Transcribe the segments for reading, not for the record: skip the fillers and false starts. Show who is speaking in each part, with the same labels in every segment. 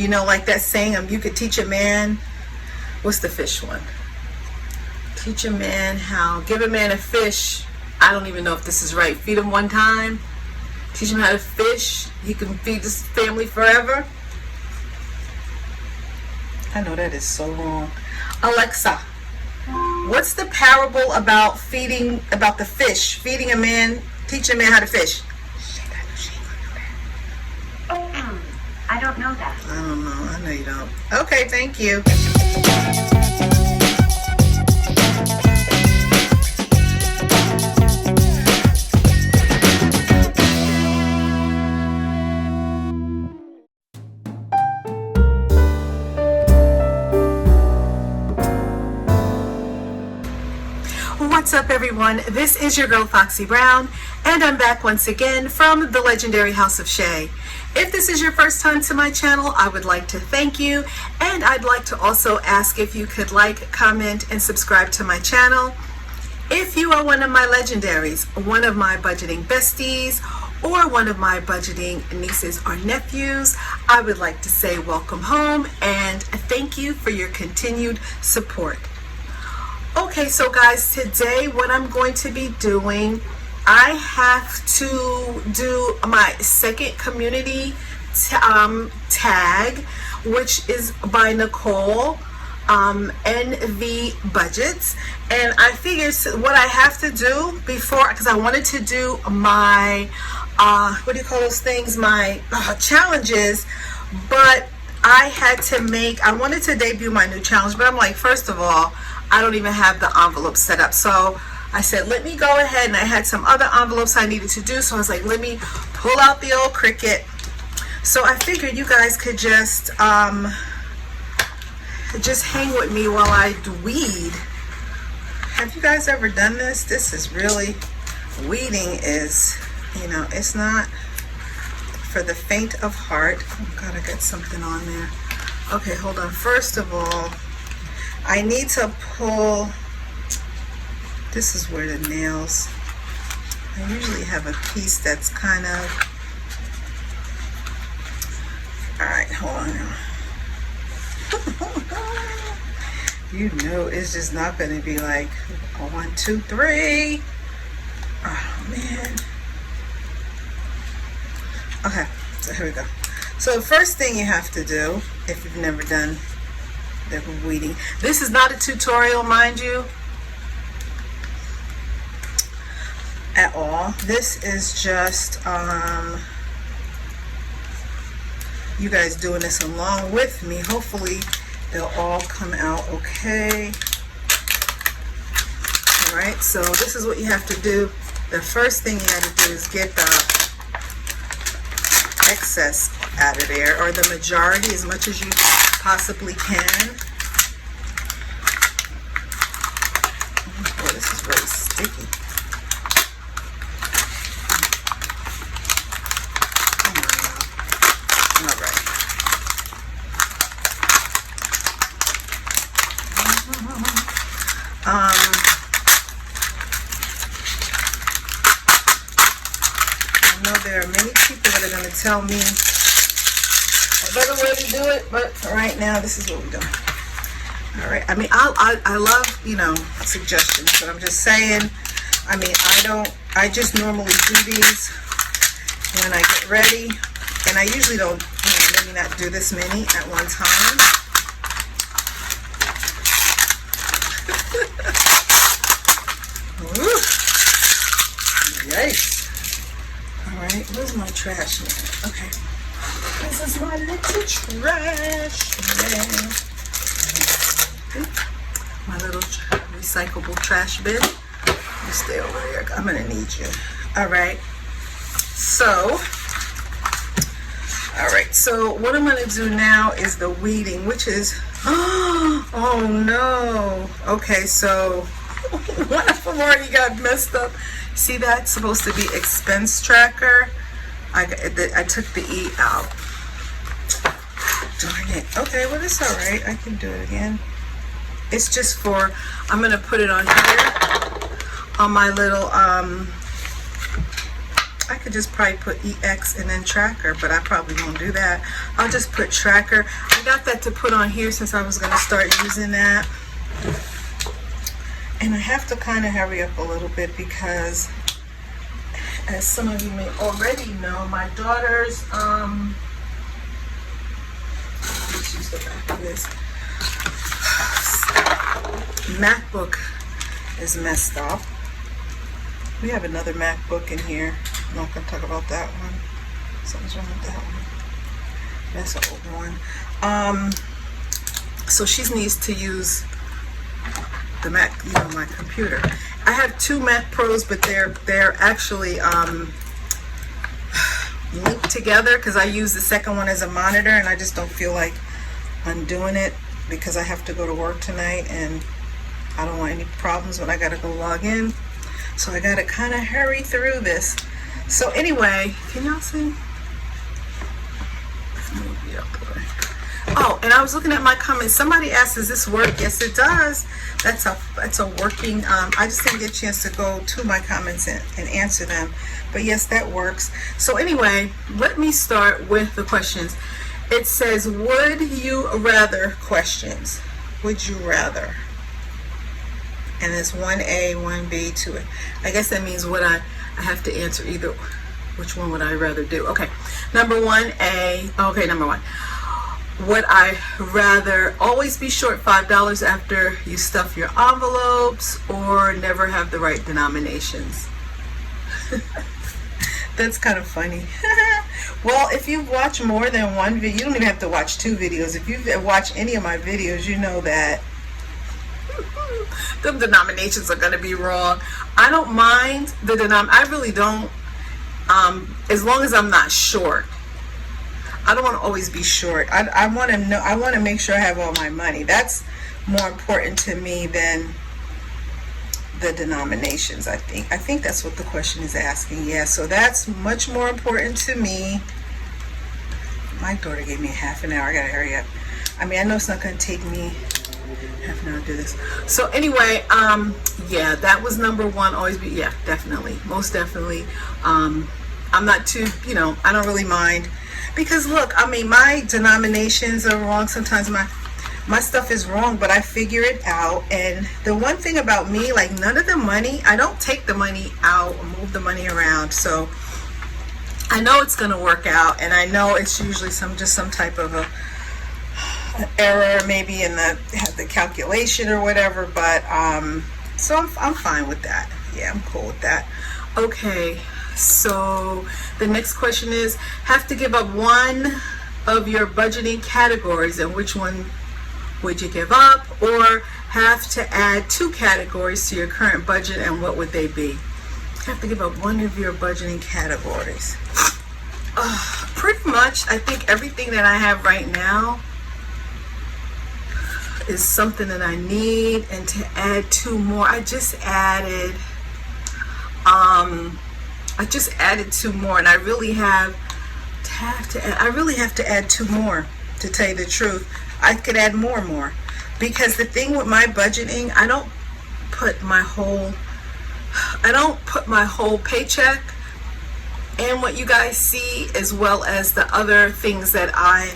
Speaker 1: You know, like that saying, you could teach a man, what's the fish one? Teach a man how, give a man a fish. I don't even know if this is right. Feed him one time. Teach him how to fish. He can feed his family forever. I know that is so wrong. Alexa, what's the parable about the fish? Feeding a man, teaching a man how to fish.
Speaker 2: I don't know that.
Speaker 1: I don't know. I know you don't. Okay, thank you. What's up, everyone? This is your girl Foxy Brown, and I'm back once again from the legendary House of Shay. If this is your first time to my channel, I would like to thank you, and I'd like to also ask if you could like, comment, and subscribe to my channel. If you are one of my legendaries, one of my budgeting besties, or one of my budgeting nieces or nephews, I would like to say welcome home and thank you for your continued support. Okay, so guys, today what I'm going to be doing, I have to do my second community tag, which is by Nicole, NV Budgets. And I figured what I have to do before, because I wanted to do my, what do you call those things, my challenges, but I wanted to debut my new challenge, but I'm like, first of all, I don't even have the envelope set up. So I said, let me go ahead, and I had some other envelopes I needed to do. So I was like, let me pull out the old Cricut. So I figured you guys could just hang with me while I weed. Have you guys ever done this? This is really, weeding is, you know, it's not for the faint of heart. Oh God, I got something on there. Okay, hold on. First of all, I need to pull, this is where the nails, I usually have a piece that's kind of, alright, hold on now. You know it's just not going to be like 1, 2, 3. Oh man. Okay, so here we go. So the first thing you have to do, if you've never done the weeding, this is not a tutorial, mind you, at all. This is just you guys doing this along with me. Hopefully they'll all come out okay. All right, so this is what you have to do. The first thing you got to do is get the excess out of there, or the majority, as much as you possibly can. Oh, this is really sticky. All right. I know there are many people that are going to tell me a better way to do it, but for right now, this is what we're doing. All right. I mean, I love, you know, suggestions, but I'm just saying, I mean, I just normally do these when I get ready, and I usually don't, you know, maybe not do this many at one time. Yikes. Alright, where's my trash man? Okay. This is my little trash man. My little recyclable trash bin. You stay over there. I'm going to need you. Alright. So what I'm going to do now is the weeding, which is, oh no. Okay, so one of them already got messed up. See, that's supposed to be expense tracker. I took the E out. Darn it. Okay, well, it's all right. I can do it again. It's just for, I'm going to put it on here on my little I could just probably put EX and then tracker, but I probably won't do that. I'll just put tracker. I got that to put on here since I was going to start using that. And I have to kind of hurry up a little bit because, as some of you may already know, my daughter's, let's use the back of this, MacBook is messed up. We have another MacBook in here. I'm not going to talk about that one. Something's wrong with that one. That's an old one. So she needs to use the Mac, my computer. I have two Mac Pros, but they're actually linked together because I use the second one as a monitor, and I just don't feel like undoing it because I have to go to work tonight, and I don't want any problems when I gotta go log in. So I gotta kind of hurry through this. So anyway, can y'all see? Oh, and I was looking at my comments. Somebody asked, does this work? Yes, it does. That's a working, I just didn't get a chance to go to my comments and answer them. But yes, that works. So anyway, let me start with the questions. It says, would you rather questions. Would you rather? And it's 1A, 1B, 2A. I guess that means what I have to answer either. Which one would I rather do? Okay, number 1A. Okay, number 1. Would I rather always be short $5 after you stuff your envelopes, or never have the right denominations? That's kind of funny. Well, if you watch more than one video, you don't even have to watch 2 videos. If you've watched any of my videos, you know that the denominations are going to be wrong. I don't mind the I really don't, as long as I'm not short. I don't want to always be short. I want to know, I want to make sure I have all my money. That's more important to me than the denominations, I think. I think that's what the question is asking. Yeah, so that's much more important to me. My daughter gave me a half an hour. I gotta hurry up. I mean, I know it's not gonna take me half an hour to do this. So anyway, yeah, that was number 1. Always be, yeah, definitely, most definitely. I'm not too, I don't really mind, because look, I mean, my denominations are wrong. Sometimes my stuff is wrong, but I figure it out. And the one thing about me, like, none of the money, I don't take the money out or move the money around. So I know it's going to work out, and I know it's usually some type of an error maybe in the calculation or whatever, but so I'm fine with that. Yeah, I'm cool with that. Okay, so the next question is, have to give up one of your budgeting categories, and which one would you give up? Or have to add 2 categories to your current budget, and what would they be? Have to give up one of your budgeting categories. Pretty much, I think everything that I have right now is something that I need, and to add 2 more, I just added 2 more, and I really have to add 2 more, to tell you the truth. I could add more, because the thing with my budgeting, I don't put my whole paycheck in what you guys see, as well as the other things that I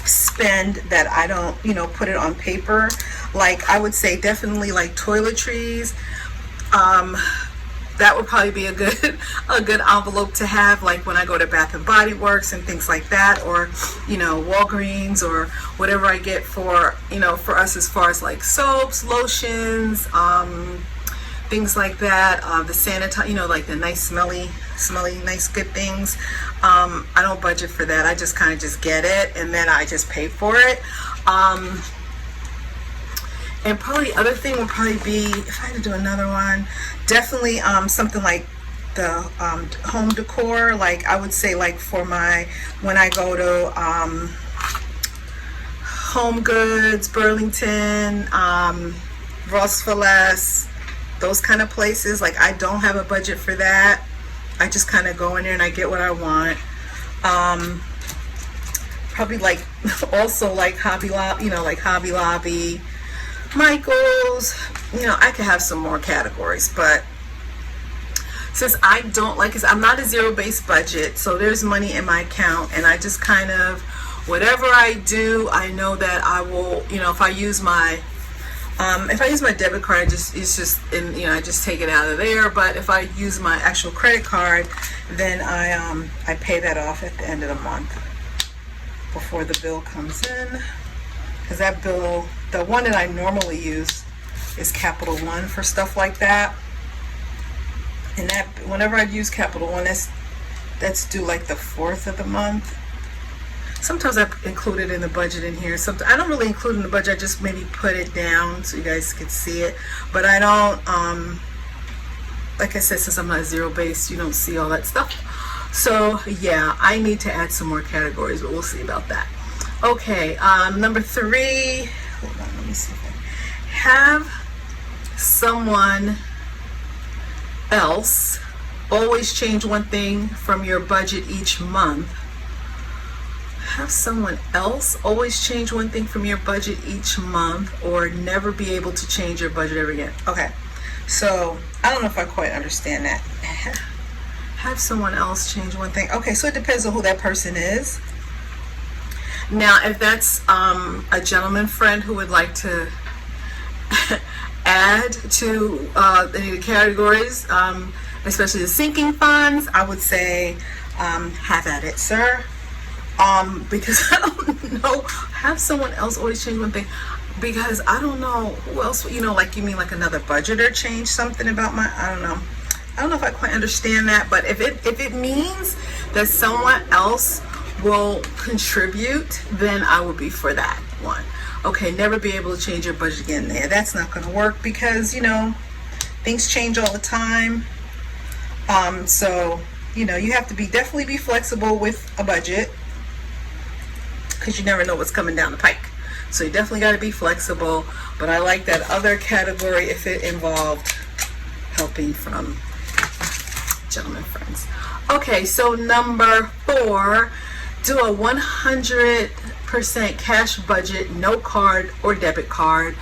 Speaker 1: spend that I don't, put it on paper. Like, I would say definitely like toiletries. That would probably be a good envelope to have, like when I go to Bath and Body Works and things like that, or Walgreens, or whatever I get for for us, as far as like soaps, lotions, things like that. The sanitizer, like the nice smelly, nice good things. I don't budget for that. I just kind of just get it, and then I just pay for it. And probably other thing would probably be, if I had to do another one, definitely something like the home decor. Like, I would say, like, for when I go to Home Goods, Burlington, Ross for Less, those kind of places. Like, I don't have a budget for that. I just kind of go in there and I get what I want. Probably like also like Hobby Lobby, like Hobby Lobby, Michael's. I could have some more categories, but since I don't like it, I'm not a zero-based budget, so there's money in my account, and I just kind of, whatever I do, I know that I will, if I use my debit card, it's just I just take it out of there. But if I use my actual credit card, then I pay that off at the end of the month before the bill comes in. Because that bill, the one that I normally use is Capital One for stuff like that. And that, whenever I use Capital One, that's due like the 4th of the month. Sometimes I include it in the budget in here. Sometimes I don't really include it in the budget. I just maybe put it down so you guys can see it. But I don't, like I said, since I'm not zero-based, you don't see all that stuff. So yeah, I need to add some more categories, but we'll see about that. Okay, number 3, hold on, let me see if I have someone else always change one thing from your budget each month. Have someone else always change one thing from your budget each month, or never be able to change your budget ever again. Okay, so I don't know if I quite understand that. Have someone else change one thing. Okay, so it depends on who that person is. Now, if that's a gentleman friend who would like to add to any of the categories, especially the sinking funds, I would say have at it, sir. Because I don't know, have someone else always change one thing, because I don't know who else, like you mean like another budgeter change something about I don't know if I quite understand that. But if it means that someone else will contribute, then I would be for that one. Okay, never be able to change your budget again. There, that's not going to work, because things change all the time. So you have to definitely be flexible with a budget, because you never know what's coming down the pike. So you definitely got to be flexible. But I like that other category if it involved helping from gentlemen friends. Okay, so number 4, do a 100% cash budget, no card or debit card,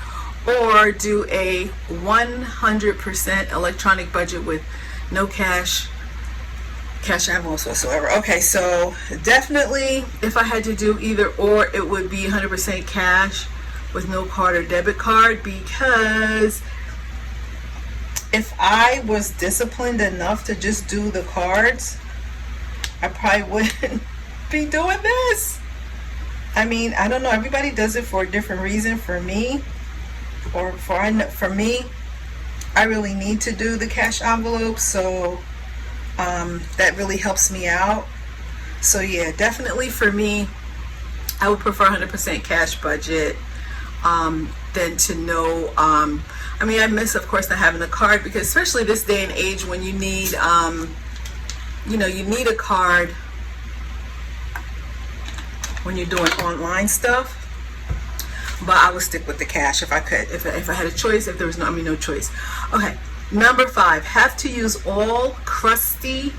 Speaker 1: or do a 100% electronic budget with no cash envelopes whatsoever. Okay, so definitely if I had to do either or, it would be 100% cash with no card or debit card, because if I was disciplined enough to just do the cards, I probably wouldn't be doing this. I mean, I don't know, everybody does it for a different reason. For me, for me, I really need to do the cash envelope, so that really helps me out. So yeah, definitely for me, I would prefer 100% cash budget than to know. I mean, I miss, of course, not having a card, because especially this day and age when you need, you need a card when you're doing online stuff. But I would stick with the cash if I could. If I had a choice, if there was no choice. Okay, number 5, have to use all crusty,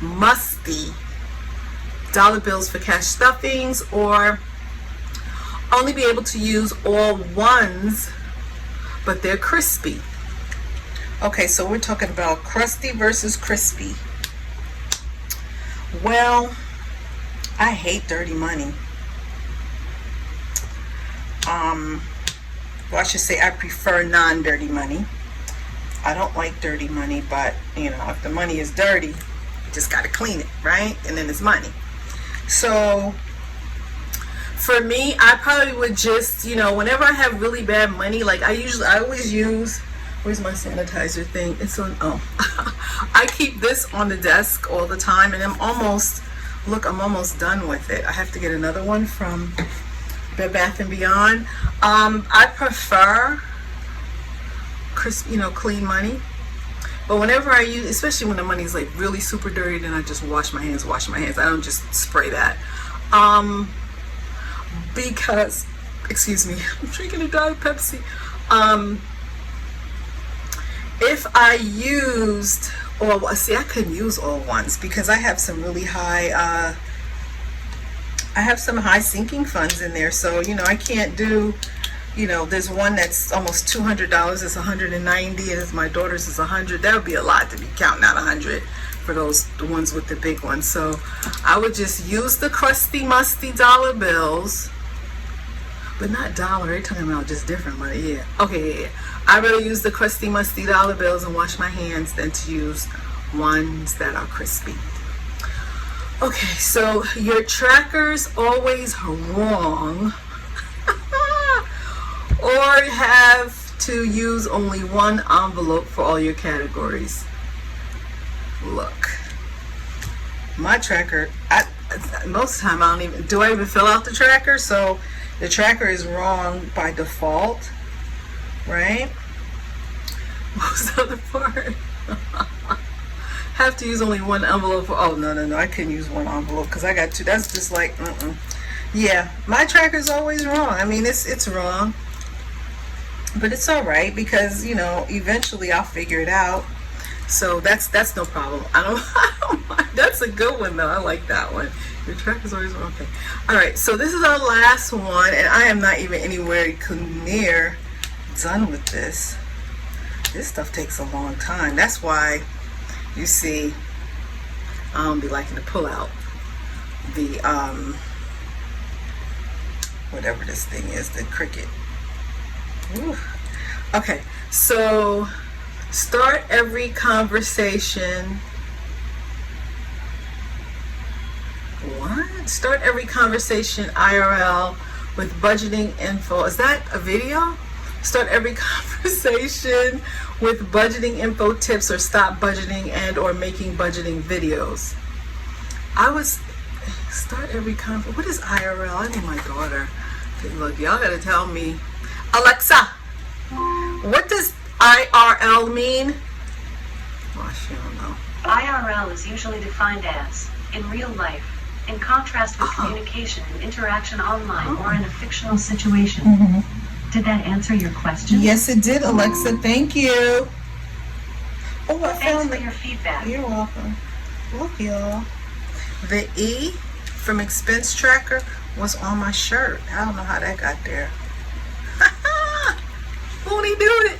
Speaker 1: musty dollar bills for cash stuffings, or only be able to use all ones, but they're crispy. Okay, so we're talking about crusty versus crispy. Well, I hate dirty money. Well, I should say I prefer non-dirty money. I don't like dirty money, but if the money is dirty, you just got to clean it, right? And then it's money. So for me, I probably would just, whenever I have really bad money, like I always use, where's my sanitizer thing? It's on, I keep this on the desk all the time, and I'm almost done with it. I have to get another one from Bed Bath & Beyond. I prefer clean money. But whenever I use, especially when the money is like really super dirty, then I just wash my hands. I don't just spray that. Because, excuse me, I'm drinking a Diet Pepsi. If I used, I couldn't use all ones, because I have some really high, I have some high sinking funds in there. So, I can't do there's one that's almost $200. It's 190, and my daughter's is 100. That would be a lot to be counting out 100 for the ones with the big ones. So I would just use the crusty, musty dollar bills, but not dollar. They're talking about just different money. Yeah. Okay. Yeah. I'd rather use the crusty, musty dollar bills and wash my hands than to use ones that are crispy. Okay. So your tracker's always wrong. Or have to use only one envelope for all your categories. Look, my tracker, most of the time I don't even fill out the tracker? So the tracker is wrong by default, right? What was the other part? Have to use only one envelope for, oh, no, I couldn't use one envelope because I got two. That's just like, yeah, my tracker's always wrong. I mean, it's wrong. But it's all right because, eventually I'll figure it out. So that's no problem. I don't mind. That's a good one, though. I like that one. Your track is always okay. All right, so this is our last one, and I am not even anywhere near done with this. This stuff takes a long time. That's why you see I don't be liking to pull out the whatever this thing is, the Cricut. Ooh. Okay, so start every conversation. What? Start every conversation IRL with budgeting info. Is that a video? Start every conversation with budgeting info tips, or stop budgeting and or making budgeting videos. I was start every conversation. What is IRL? I need my daughter. Okay, look, y'all gotta tell me. Alexa, what does IRL mean? Oh, she don't know.
Speaker 2: IRL is usually defined as in real life, in contrast with communication and interaction online or in a fictional situation. Did that answer your question?
Speaker 1: Yes, it did, Alexa. Thank you. Oh, I
Speaker 2: Thanks
Speaker 1: found
Speaker 2: for
Speaker 1: it.
Speaker 2: your feedback.
Speaker 1: You're welcome. Look, y'all. The E from expense tracker was on my shirt. I don't know how that got there. Won't he do it?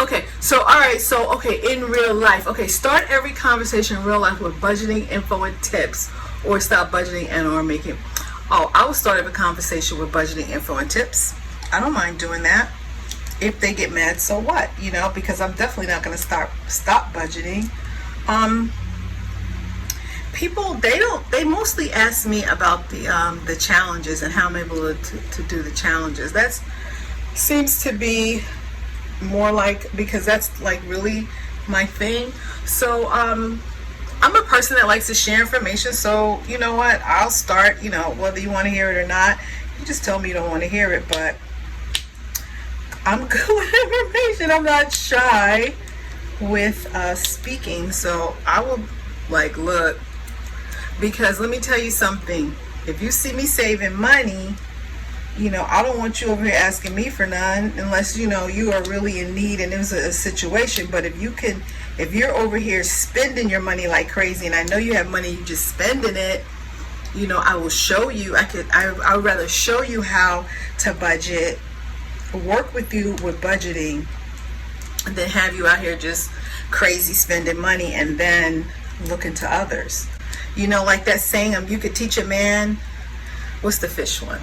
Speaker 1: Okay, so all right, so okay, in real life. Okay, start every conversation in real life with budgeting info and tips, or stop budgeting and or making. Oh, I will start every conversation with budgeting info and tips. I don't mind doing that. If they get mad, so what? Because I'm definitely not going to stop budgeting. People, they mostly ask me about the challenges and how I'm able to do the challenges. That seems to be more like, because that's like really my thing. So I'm a person that likes to share information. So you know what? I'll start, whether you want to hear it or not. You just tell me you don't want to hear it, but I'm good with information. I'm not shy with speaking. So I will look, because let me tell you something. If you see me saving money, I don't want you over here asking me for none unless, you are really in need and there's a situation. But if you're over here spending your money like crazy, and I know you have money, you just spending it, I will show you. I would rather show you how to budget, work with you with budgeting, than have you out here just crazy spending money and then looking to others. Like that saying, you could teach a man, what's the fish one?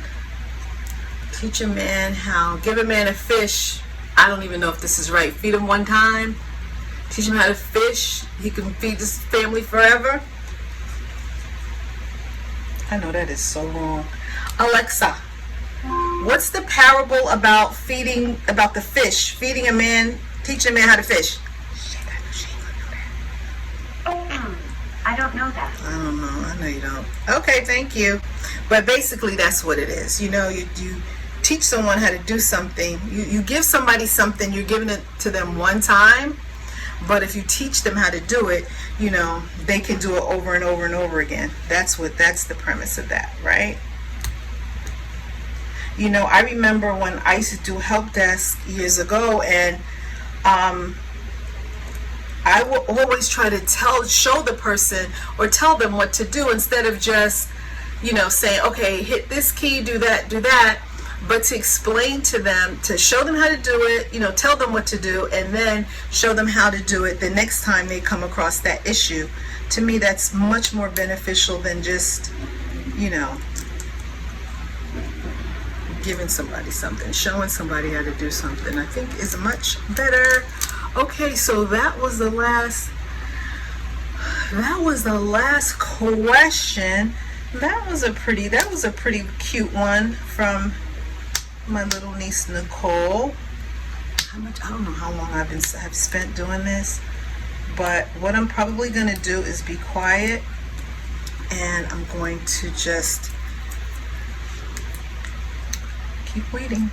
Speaker 1: Teach a man give a man a fish. I don't even know if this is right. Feed him one time. Teach him how to fish. He can feed his family forever. I know that is so wrong. Alexa, what's the parable about the fish? Feeding a man, teaching a man how to fish.
Speaker 2: I don't know that.
Speaker 1: I don't know. I know you don't. Okay, thank you. But basically, that's what it is. You teach someone how to do something. You give somebody something, you're giving it to them one time. But if you teach them how to do it, they can do it over and over and over again. That's the premise of that, right? I remember when I used to do help desk years ago, and I will always try to show the person or tell them what to do, instead of just, saying, okay, hit this key, do that. but to explain to them, to show them how to do it, you know, tell them what to do, and then show them how to do it the next time they come across that issue. To me, that's much more beneficial than just, you know, giving somebody something, showing somebody how to do something, I think is much better. Okay, so that was the last question. That was a pretty cute one from my little niece Nicole. I don't know how long I've spent doing this, but what I'm probably going to do is be quiet, and I'm going to just keep waiting.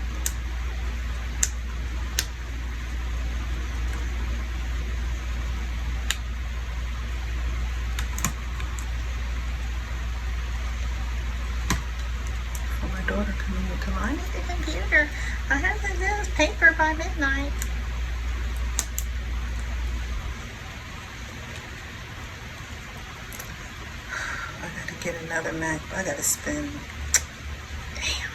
Speaker 1: For my daughter coming into I need the computer. I have to do this paper by midnight. I gotta get another Mac. I gotta spend, damn,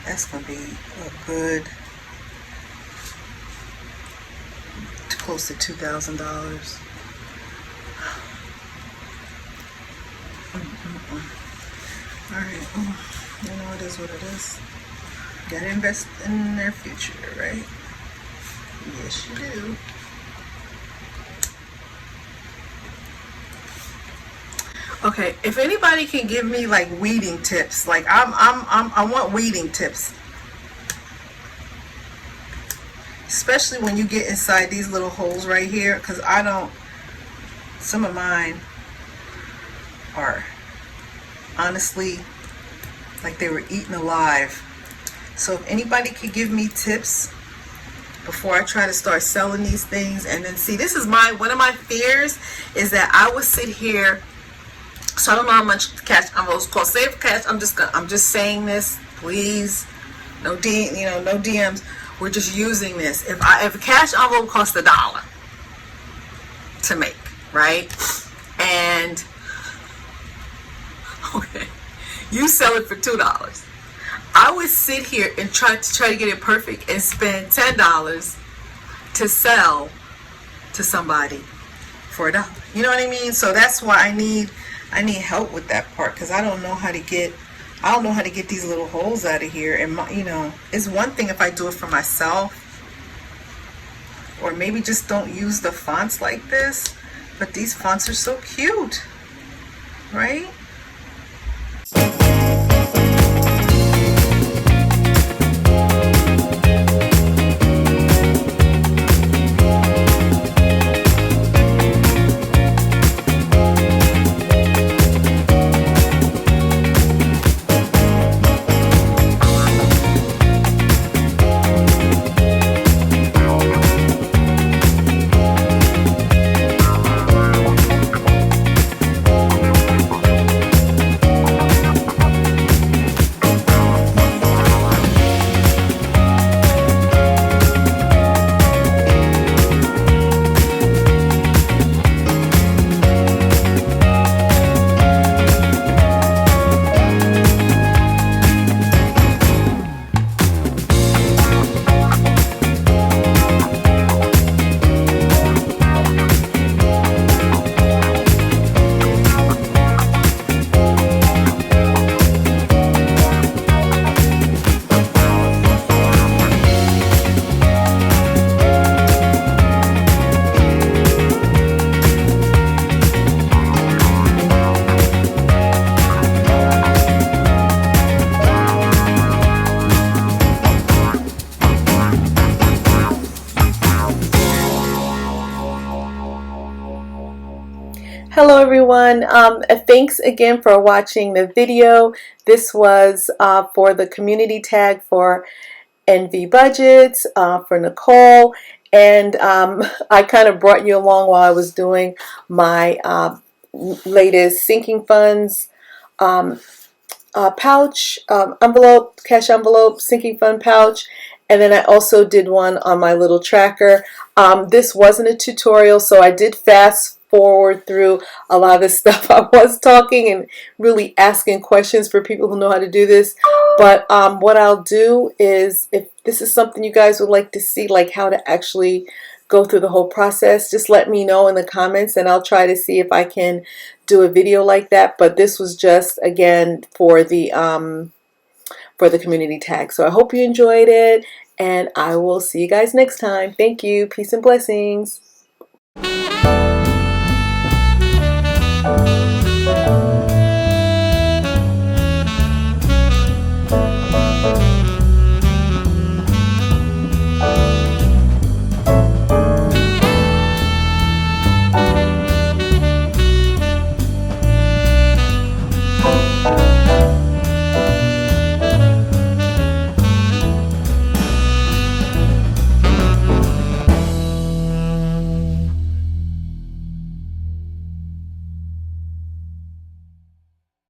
Speaker 1: that's gonna be a good, close to $2,000. Alright, you know, it is what it is. Gotta invest in their future, right? Yes, you do. Okay, if anybody can give me like weeding tips, like I want weeding tips, especially when you get inside these little holes right here, because I don't. Some of mine are honestly like they were eaten alive. So if anybody could give me tips before I try to start selling these things, and then see, this is one of my fears is that I would sit here. So I don't know how much cash envelopes cost. Save cash. I'm just saying this. Please, no DMs. We're just using this. If a cash envelope costs $1 to make, right? And okay, you sell it for $2. I would sit here and try to get it perfect and spend $10 to sell to somebody for $1. You know what I mean? So that's why I need help with that part, because I don't know how to get these little holes out of here. And you know, it's one thing if I do it for myself, or maybe just don't use the fonts like this, but these fonts are so cute, right? Hello everyone, thanks again for watching the video. This was for the community tag for NV Budgets, for Nicole, and I kind of brought you along while I was doing my latest sinking funds pouch, envelope, cash envelope, sinking fund pouch, and then I also did one on my little tracker. This wasn't a tutorial, so I did fast forward through a lot of the stuff I was talking and really asking questions for people who know how to do this. But what I'll do is, if this is something you guys would like to see, like how to actually go through the whole process, just let me know in the comments and I'll try to see if I can do a video like that. But this was just, again, for the community tag. So I hope you enjoyed it, and I will see you guys next time. Thank you. Peace and blessings.